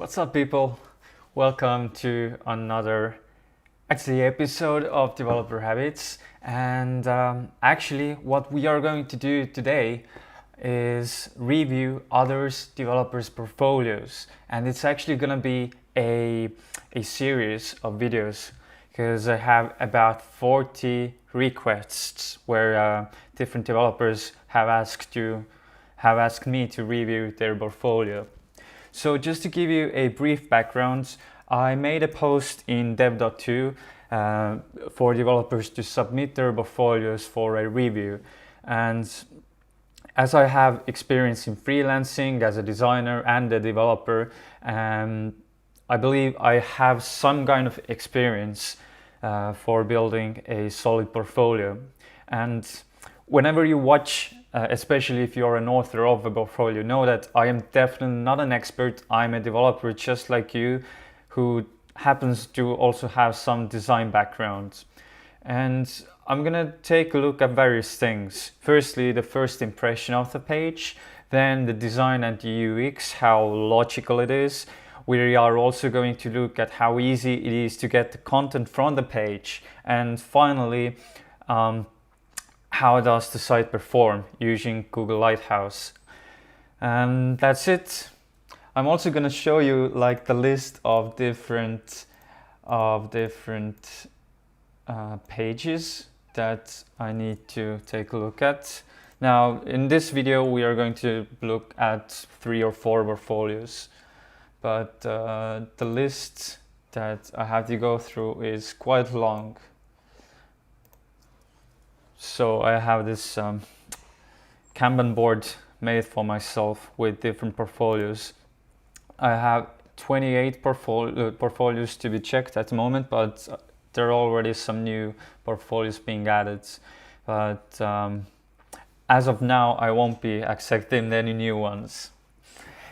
What's up, people? Welcome to another episode of Developer Habits. And actually, what we are going to do today is review others developers' portfolios, and it's actually going to be a series of videos because I have about 40 requests where different developers have asked me to review their portfolio. So just to give you a brief background, I made a post in Dev.To for developers to submit their portfolios for a review. And as I have experience in freelancing as a designer and a developer, I believe I have some kind of experience for building a solid portfolio. And whenever you watch, especially if you're an author of a portfolio, know that I am definitely not an expert. I'm a developer just like you, who happens to also have some design background. And I'm gonna take a look at various things. Firstly, the first impression of the page, then the design and the UX, how logical it is. We are also going to look at how easy it is to get the content from the page. And finally, how does the site perform using Google Lighthouse? And that's it. I'm also going to show you like the list of different pages that I need to take a look at. Now, in this video, we are going to look at 3 or 4 portfolios, but the list that I have to go through is quite long. So I have this Kanban board made for myself with different portfolios. I have 28 portfolios to be checked at the moment, but there are already some new portfolios being added. But as of now, I won't be accepting any new ones.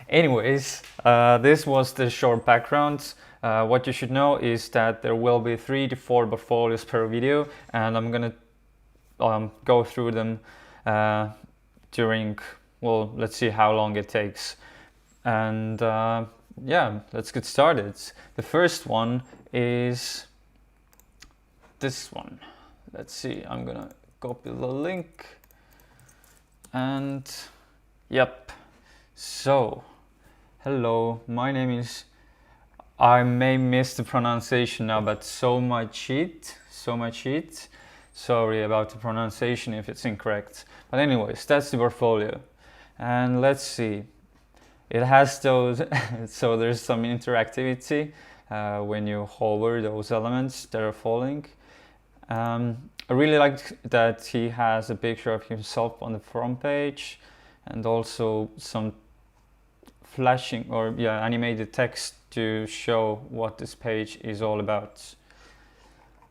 Anyways, this was the short background. What you should know is that there will be 3 to 4 portfolios per video, and I'm gonna go through them during, well, let's see how long it takes. And yeah, let's get started. The first one is this one. Let's see, I'm gonna copy the link. And yep, so hello, my name is, I may miss the pronunciation now, but so much it. Sorry about the pronunciation if it's incorrect. But anyways, that's the portfolio. And let's see. It has those, so there's some interactivity when you hover those elements that are falling. I really like that he has a picture of himself on the front page, and also some flashing or animated text to show what this page is all about.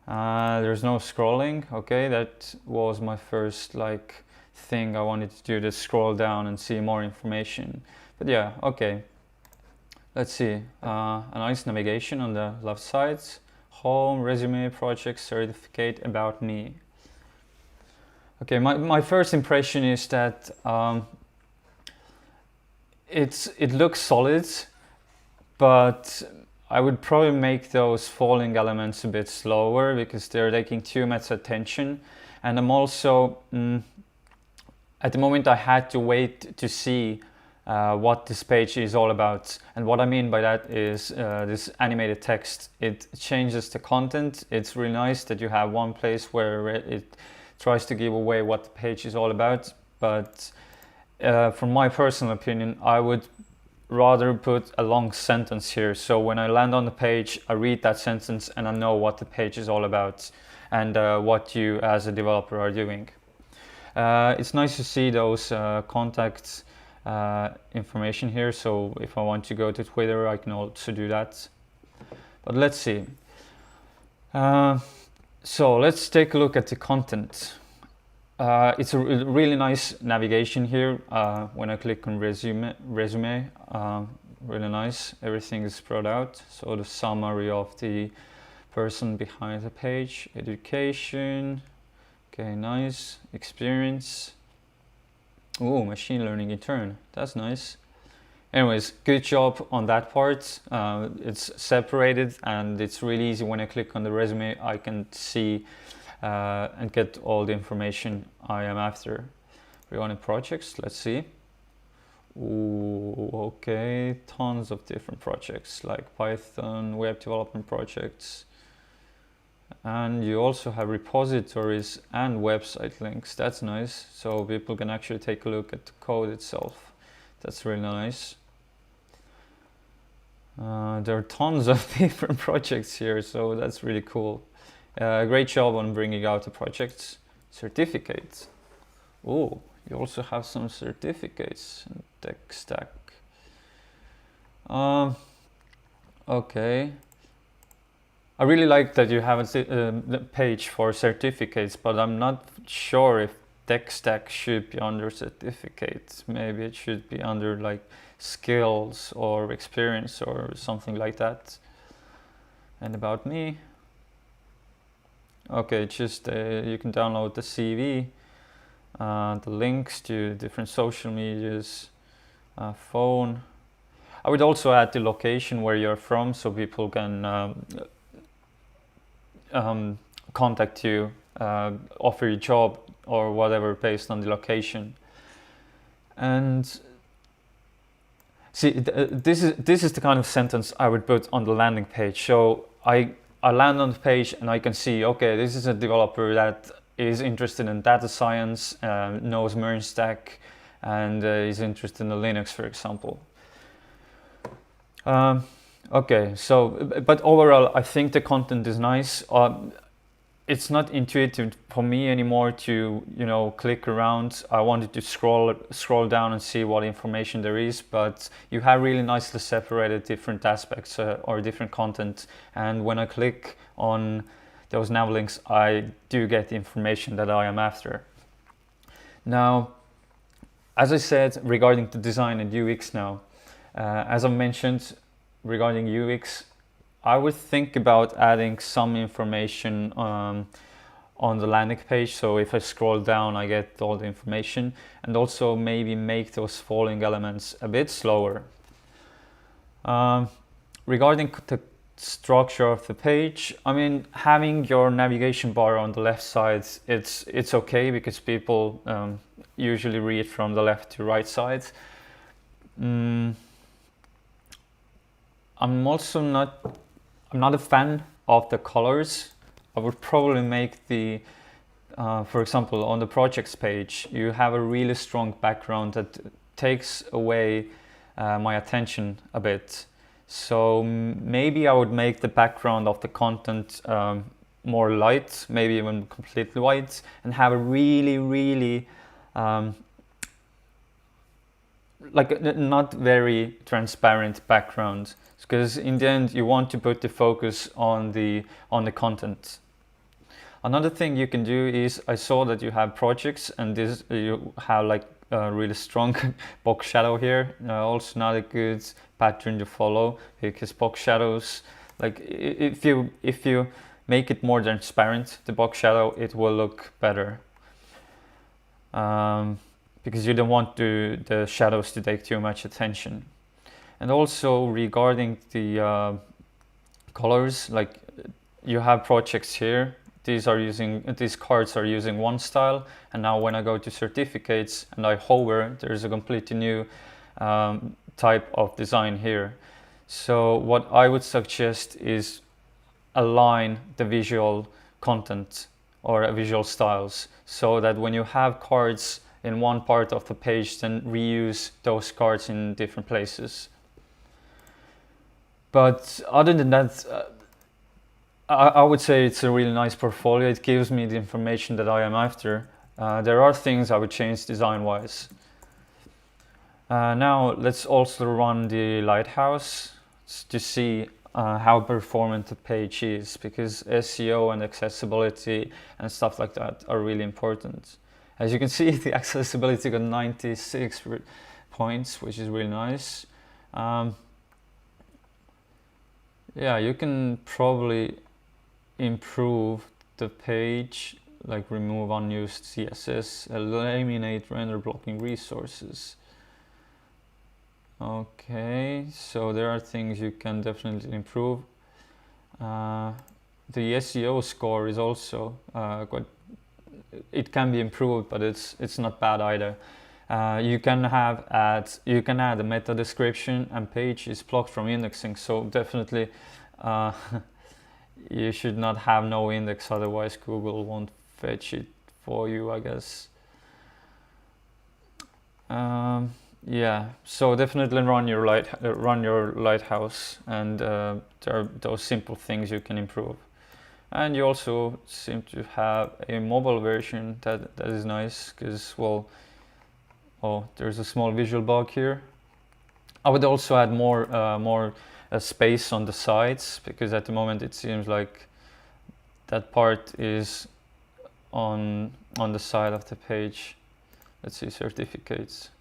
There's no scrolling. Okay, that was my first thing I wanted to do, to scroll down and see more information. But yeah, okay, let's see. A nice navigation on the left side. Home, resume, project, certificate, about me. Okay, my first impression is that it looks solid, but I would probably make those falling elements a bit slower because they're taking too much attention. And I'm also, at the moment, I had to wait to see what this page is all about. And what I mean by that is this animated text. It changes the content. It's really nice that you have one place where it tries to give away what the page is all about. But from my personal opinion, I would rather put a long sentence here, so when I land on the page, I read that sentence and I know what the page is all about and what you as a developer are doing. It's nice to see those contact information here, so if I want to go to Twitter, I can also do that. But let's see. So let's take a look at the content. It's a really nice navigation here. When I click on resume, really nice. Everything is spread out. So the summary of the person behind the page, education, okay, nice, experience. Oh, machine learning intern, that's nice. Anyways, good job on that part. It's separated and it's really easy. When I click on the resume, I can see and get all the information I am after. Regarding projects, let's see. Ooh, okay, tons of different projects like Python, web development projects. And you also have repositories and website links. That's nice. So people can actually take a look at the code itself. That's really nice. There are tons of different projects here, so that's really cool. Great job on bringing out the projects. Certificates. Oh, you also have some certificates in tech stack. Okay. I really like that you have a page for certificates, but I'm not sure if tech stack should be under certificates. Maybe it should be under like skills or experience or something like that. And about me. Okay, just you can download the CV, the links to different social medias, phone. I would also add the location where you're from so people can contact you, offer you a job or whatever based on the location. And see, this is the kind of sentence I would put on the landing page. So I land on the page and I can see, okay, this is a developer that is interested in data science, knows Merge Stack, and is interested in the Linux, for example. Okay, so, but overall, I think the content is nice. It's not intuitive for me anymore to, click around. I wanted to scroll down and see what information there is, but you have really nicely separated different aspects or different content. And when I click on those nav links, I do get the information that I am after. Now, as I said, regarding the design and UX now, as I mentioned, regarding UX, I would think about adding some information on the landing page. So if I scroll down, I get all the information, and also maybe make those falling elements a bit slower. Regarding the structure of the page, I mean, having your navigation bar on the left side, it's okay because people usually read from the left to right side. I'm not a fan of the colors. I would probably make the, for example, on the projects page, you have a really strong background that takes away my attention a bit. So maybe I would make the background of the content more light, maybe even completely white, and have a really like not very transparent background. Because in the end you want to put the focus on the content. Another thing you can do is, I saw that you have projects and this you have like a really strong box shadow here. Also not a good pattern to follow, because box shadows, like if you make it more transparent, the box shadow, it will look better. Because you don't want the shadows to take too much attention. And also regarding the colors, like you have projects here, these cards are using one style, and now when I go to certificates and I hover, there's a completely new type of design here. So what I would suggest is align the visual content or visual styles, so that when you have cards in one part of the page, then reuse those cards in different places. But other than that, I would say it's a really nice portfolio. It gives me the information that I am after. There are things I would change design-wise. Now let's also run the lighthouse to see how performant the page is, because SEO and accessibility and stuff like that are really important. As you can see, the accessibility got 96 points, which is really nice. Yeah, you can probably improve the page, like remove unused CSS, eliminate render blocking resources. Okay, so there are things you can definitely improve. The SEO score is also quite. It can be improved, but it's not bad either. You can add a meta description, and page is blocked from indexing. So definitely, you should not have no index, otherwise Google won't fetch it for you, I guess. Yeah, so definitely run your lighthouse, and there are those simple things you can improve. And you also seem to have a mobile version that is nice, because, well, oh, there's a small visual bug here. I would also add more space on the sides, because at the moment it seems like that part is on the side of the page. Let's see, certificates.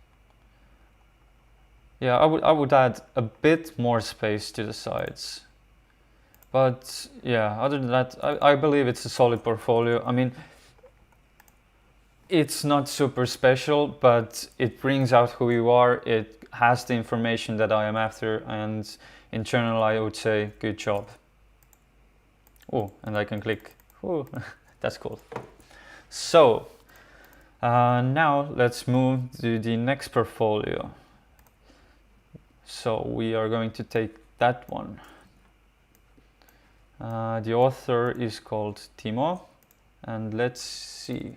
Yeah, I would add a bit more space to the sides. But yeah, other than that, I believe it's a solid portfolio. I mean, it's not super special, but it brings out who you are. It has the information that I am after, and in general, I would say good job. Oh, and I can click. Oh, that's cool. So now let's move to the next portfolio. So we are going to take that one. The author is called Timo, and let's see.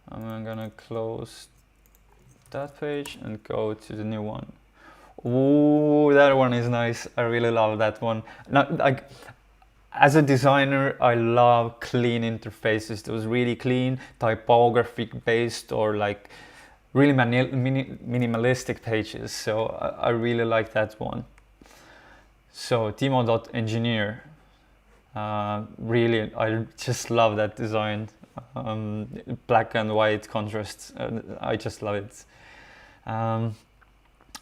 I'm gonna close that page and go to the new one. Ooh, that one is nice. I really love that one. Now, like, as a designer, I love clean interfaces. Those really clean, typography based, or like really minimalistic pages. So I really like that one. So Timo.engineer. Really, I just love that design. Black and white contrast. I just love it.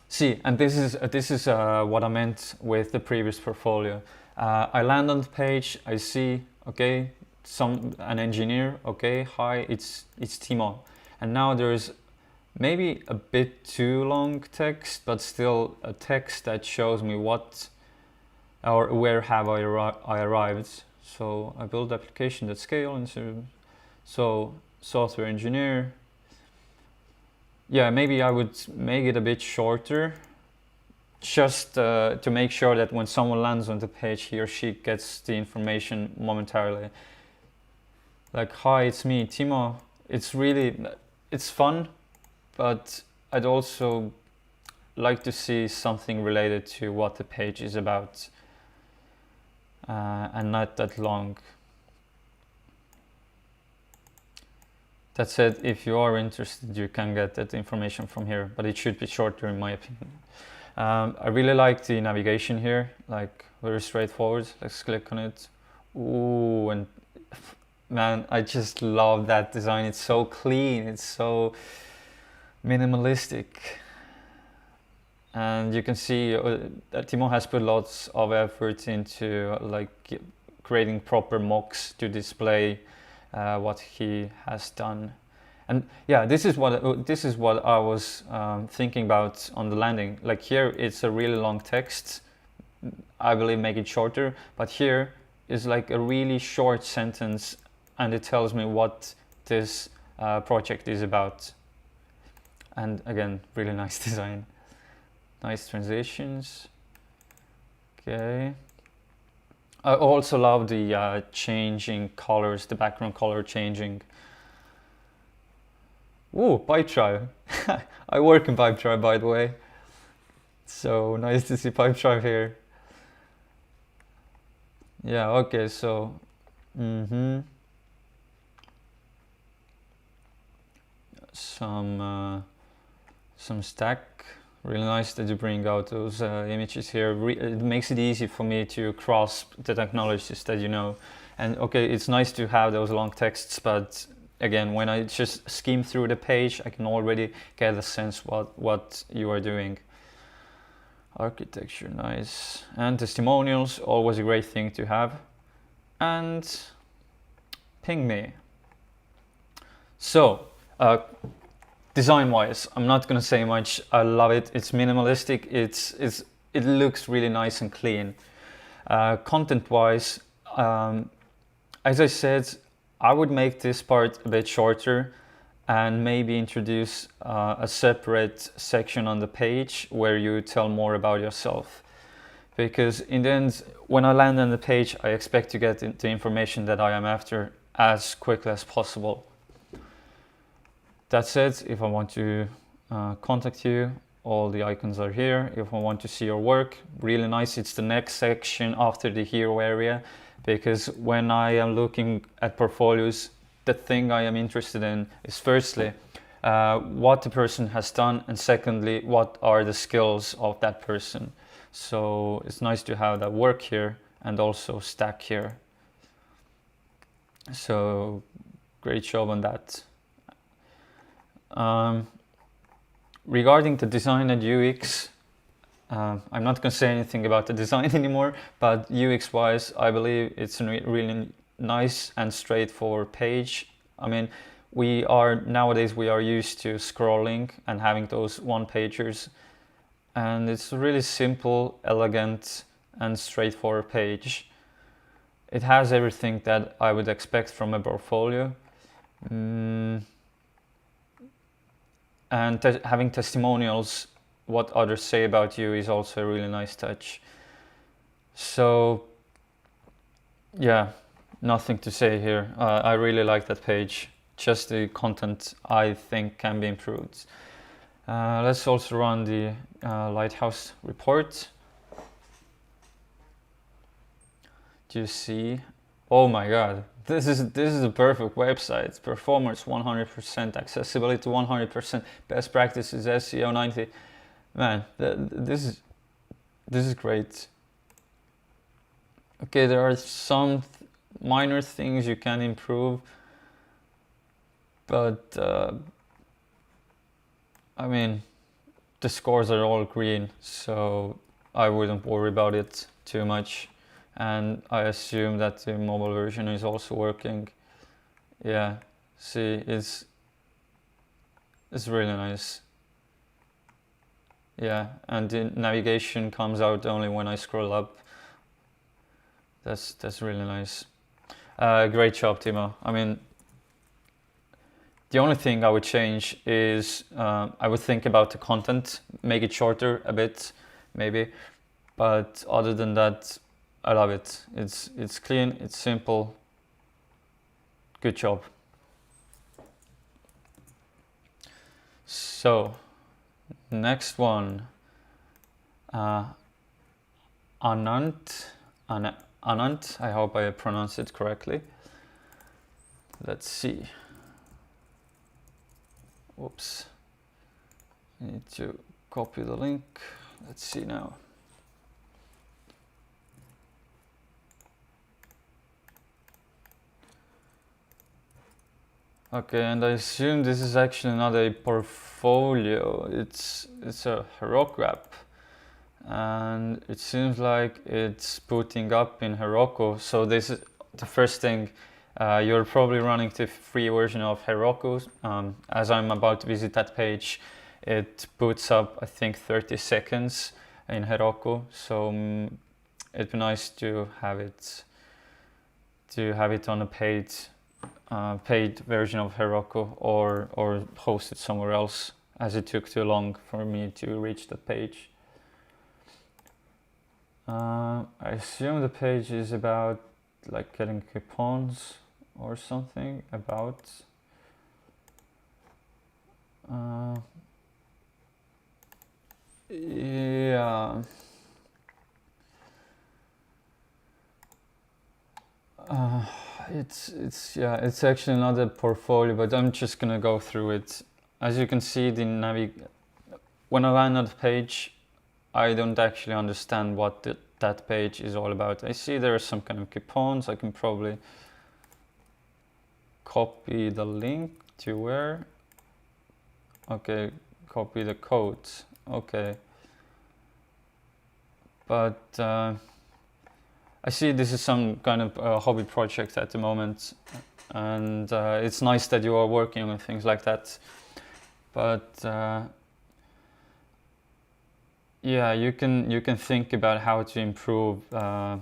See, and this is what I meant with the previous portfolio. I land on the page. I see, okay, an engineer. Okay, hi, it's Timo, and now there's maybe a bit too long text, but still a text that shows me what or where have I arrived. So I build application that scale, and so software engineer. Yeah, maybe I would make it a bit shorter, just to make sure that when someone lands on the page, he or she gets the information momentarily. Like, hi, it's me, Timo. It's fun, but I'd also like to see something related to what the page is about, and not that long. That said, if you are interested, you can get that information from here, but it should be shorter in my opinion. I really like the navigation here, like very straightforward. Let's click on it. Ooh, and man, I just love that design. It's so clean, it's so minimalistic. And you can see that Timo has put lots of effort into like creating proper mocks to display what he has done. And yeah, this is what I was thinking about on the landing. Like here, it's a really long text. I believe make it shorter, but here is like a really short sentence, and it tells me what this project is about. And again, really nice design, nice transitions. Okay. I also love the changing colors, the background color changing. Ooh, Pipedrive. I work in Pipedrive, by the way. So nice to see Pipedrive here. Yeah, okay, so some stack. Really nice that you bring out those images here. It makes it easy for me to grasp the technologies that you know. And okay, it's nice to have those long texts, but again, when I just skim through the page, I can already get a sense what you are doing. Architecture, nice. And testimonials, always a great thing to have. And ping me. So, design-wise, I'm not gonna say much. I love it. It's minimalistic. It looks really nice and clean. Content-wise, as I said, I would make this part a bit shorter and maybe introduce a separate section on the page where you tell more about yourself. Because in the end, when I land on the page, I expect to get the information that I am after as quickly as possible. That said, if I want to contact you, all the icons are here. If I want to see your work, really nice. It's the next section after the hero area, because when I am looking at portfolios, the thing I am interested in is firstly what the person has done, and secondly, what are the skills of that person. So it's nice to have that work here and also stack here. So great job on that. Regarding the design and UX, I'm not going to say anything about the design anymore, but UX wise, I believe it's a really nice and straightforward page. I mean, nowadays we are used to scrolling and having those one-pagers, and it's a really simple, elegant and straightforward page. It has everything that I would expect from a portfolio. And having testimonials, what others say about you, is also a really nice touch. So yeah, nothing to say here. I really like that page. Just the content I think can be improved. Let's also run the Lighthouse report. Do you see? Oh my god, this is a perfect website. Performance 100%, accessibility 100%, best practices SEO 90. Man, this is great. Okay, there are some minor things you can improve, but I mean, the scores are all green, so I wouldn't worry about it too much. And I assume that the mobile version is also working. Yeah, see, it's really nice. Yeah, and the navigation comes out only when I scroll up. That's really nice. Great job, Timo. I mean, the only thing I would change is I would think about the content, make it shorter a bit, maybe. But other than that, I love it. It's clean, it's simple. Good job. So, next one. Anant. I hope I pronounced it correctly. Let's see. Whoops. I need to copy the link. Let's see now. Okay, and I assume this is actually not a portfolio. It's a Heroku app, and it seems like it's booting up in Heroku. So this is the first thing. You're probably running the free version of Heroku. As I'm about to visit that page, it boots up, I think, 30 seconds in Heroku. So it'd be nice to have it on a paid version of Heroku, or host it somewhere else, as it took too long for me to reach that page. I assume the page is about like getting coupons or something about. Yeah. It's actually not a portfolio, but I'm just gonna go through it. As you can see, when I land on the page, I don't actually understand what that page is all about. I see there are some kind of coupons. I can probably copy the link to where. Okay, copy the codes. Okay, but I see this is some kind of hobby project at the moment, and it's nice that you are working on things like that. but yeah, you can think about how to improve how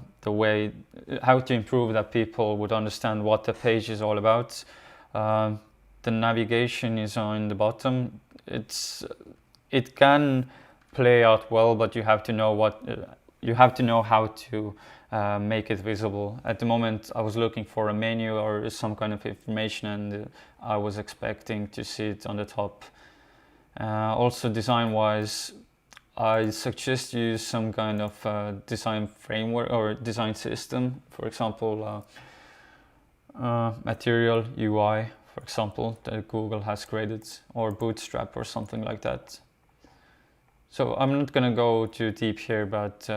to improve that people would understand what the page is all about. The navigation is on the bottom. It can play out well, but you have to know how to make it visible. At the moment, I was looking for a menu or some kind of information, and I was expecting to see it on the top. Also, design-wise, I suggest you use some kind of design framework or design system. For example, Material UI, for example, that Google has created, or Bootstrap or something like that. So I'm not gonna go too deep here, but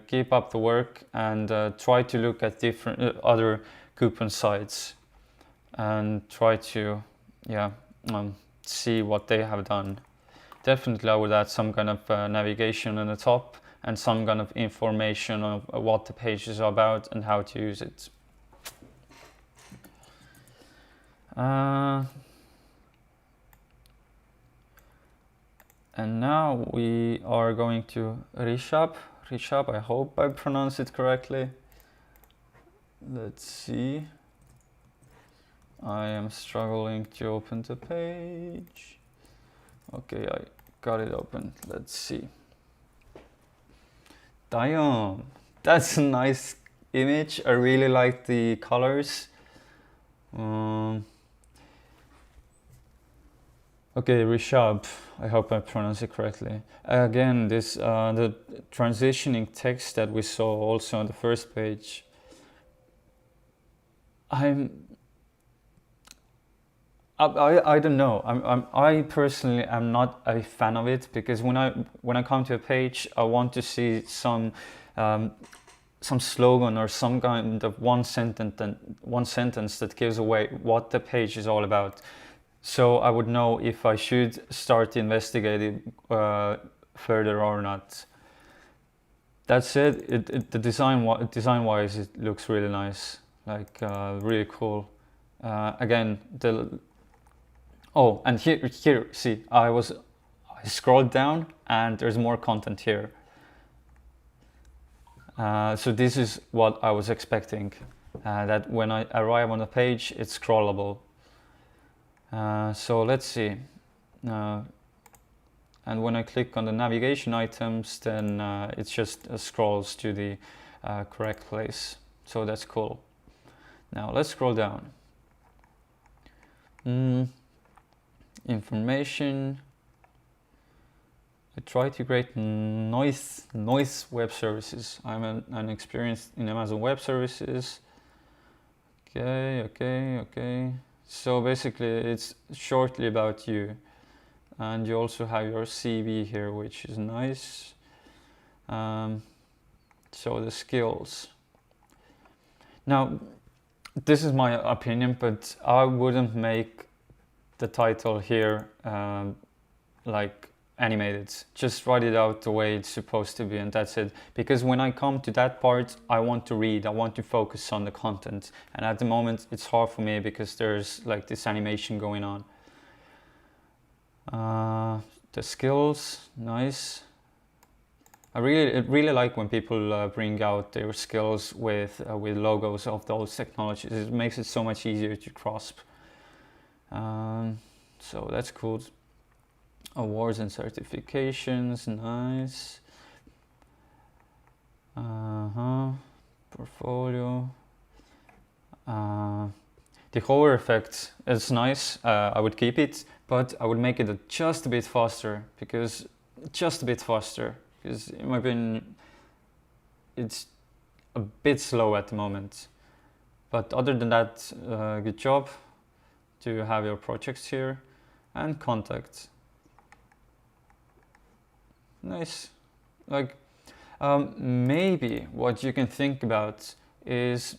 keep up the work and try to look at different other coupon sites and try to see what they have done. Definitely I would add some kind of navigation on the top and some kind of information of what the page is about and how to use it. And now we are going to Rishabh. Rishabh, I hope I pronounce it correctly. Let's see. I am struggling to open the page. Okay, I got it open. Let's see. Damn, that's a nice image. I really like the colors. Okay, Rishabh, I hope I pronounce it correctly. Again, this the transitioning text that we saw also on the first page. I don't know. I personally am not a fan of it, because when I come to a page, I want to see some slogan or some kind of one sentence that gives away what the page is all about. So I would know if I should start investigating further or not. That said, the design-wise, it looks really nice, like really cool. Again, and here, see, I scrolled down and there's more content here. So this is what I was expecting, that when I arrive on the page, it's scrollable. So let's see. And when I click on the navigation items, then it just scrolls to the correct place. So that's cool. Now let's scroll down. Information. I try to create noise web services. I'm an experienced in Amazon Web Services. Okay. So basically it's shortly about you, and you also have your CV here, which is nice. So the skills. Now, this is my opinion, but I wouldn't make the title here like animated. Just write it out the way it's supposed to be, and that's it. Because when I come to that part, I want to read, I want to focus on the content, and at the moment it's hard for me because there's like this animation going on. The skills, nice. I really like when people bring out their skills with logos of those technologies. It makes it so much easier to grasp. So that's cool. Awards and certifications, nice. Portfolio. The hover effect is nice. I would keep it, but I would make it just a bit faster, because in my opinion it's a bit slow at the moment. But other than that, good job to have your projects here, and contacts. Nice. Like maybe what you can think about is,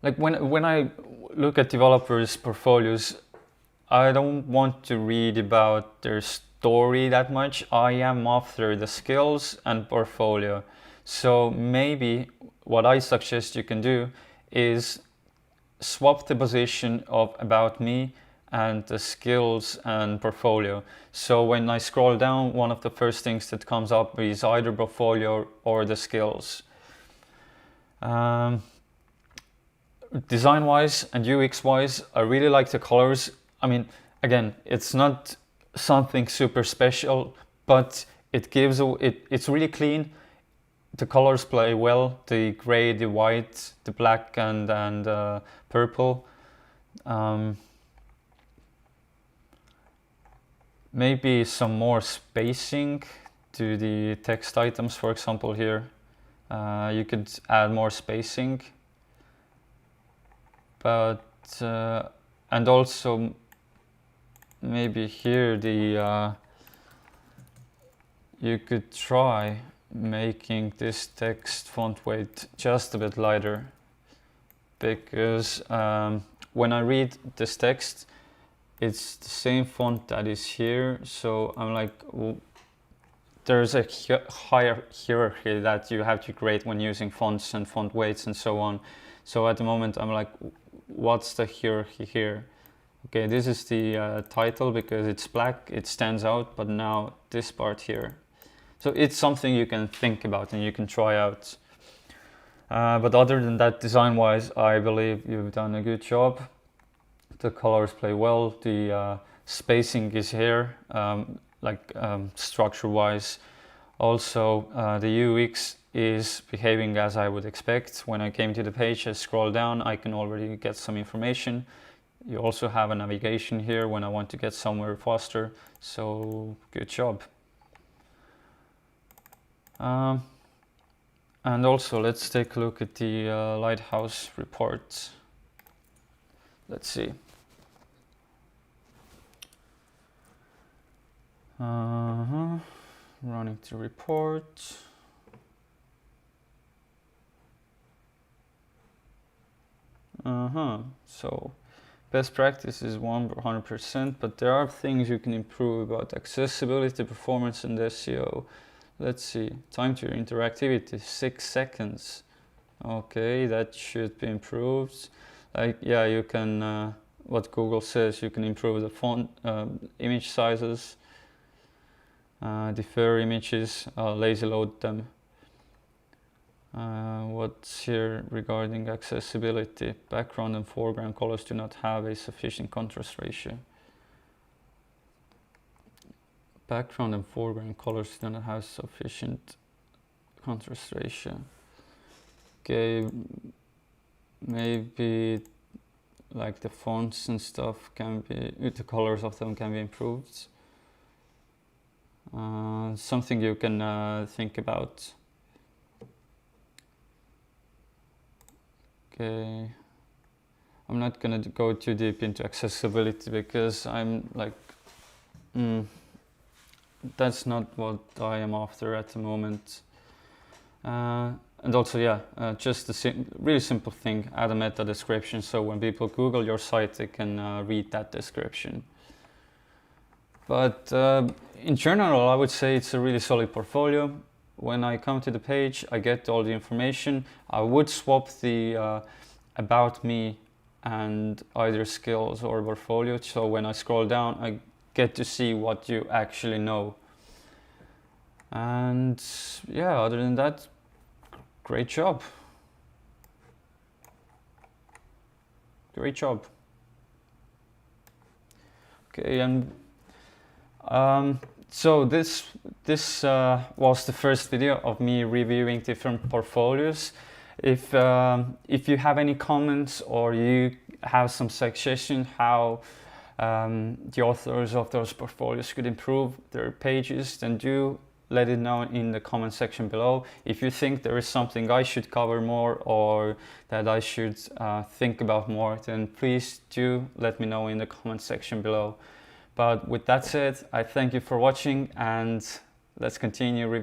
like when I look at developers' portfolios, I don't want to read about their story that much. I am after the skills and portfolio. So maybe what I suggest you can do is swap the position of about me and the skills and portfolio. So when I scroll down, one of the first things that comes up is either portfolio or the skills. Design wise and UX wise, I really like the colors. I mean, again, it's not something super special, but it's really clean. The colors play well, the gray, the white, the black and purple. Maybe some more spacing to the text items, for example here. You could add more spacing, but and also maybe here you could try making this text font weight just a bit lighter, because when I read this text, it's the same font that is here, so I'm like, there's a higher hierarchy that you have to create when using fonts and font weights and so on. So at the moment I'm like, what's the hierarchy here? Okay, this is the title, because it's black, it stands out, but now this part here. So it's something you can think about and you can try out. But other than that, design-wise, I believe you've done a good job. The colors play well, the spacing is here, structure-wise. Also, the UX is behaving as I would expect. When I came to the page, I scroll down, I can already get some information. You also have a navigation here when I want to get somewhere faster, so good job. And also, let's take a look at the Lighthouse report. Let's see. Running the report. So best practice is 100%, but there are things you can improve about accessibility, performance, and SEO. Let's see, time to interactivity, 6 seconds. Okay, that should be improved. Yeah, you can, what Google says, you can improve the font, image sizes, defer images, lazy load them. What's here regarding accessibility? Background and foreground colors do not have a sufficient contrast ratio. Background and foreground colors do not have sufficient contrast ratio. Okay, maybe like the fonts and stuff can be, the colors of them can be improved. Something you can think about. Okay, I'm not gonna go too deep into accessibility because I'm like, that's not what I am after at the moment. And also, yeah, just a really simple thing, add a meta description, so when people Google your site, they can read that description. But in general, I would say it's a really solid portfolio. When I come to the page, I get all the information. I would swap the about me and either skills or portfolio, so when I scroll down, I get to see what you actually know. And yeah, other than that, great job. Great job. Okay, and so this was the first video of me reviewing different portfolios. If you have any comments or you have some suggestion how the authors of those portfolios could improve their pages, then do let it know in the comment section below. If you think there is something I should cover more or that I should think about more, then please do let me know in the comment section below. But with that said, I thank you for watching and let's continue reviewing.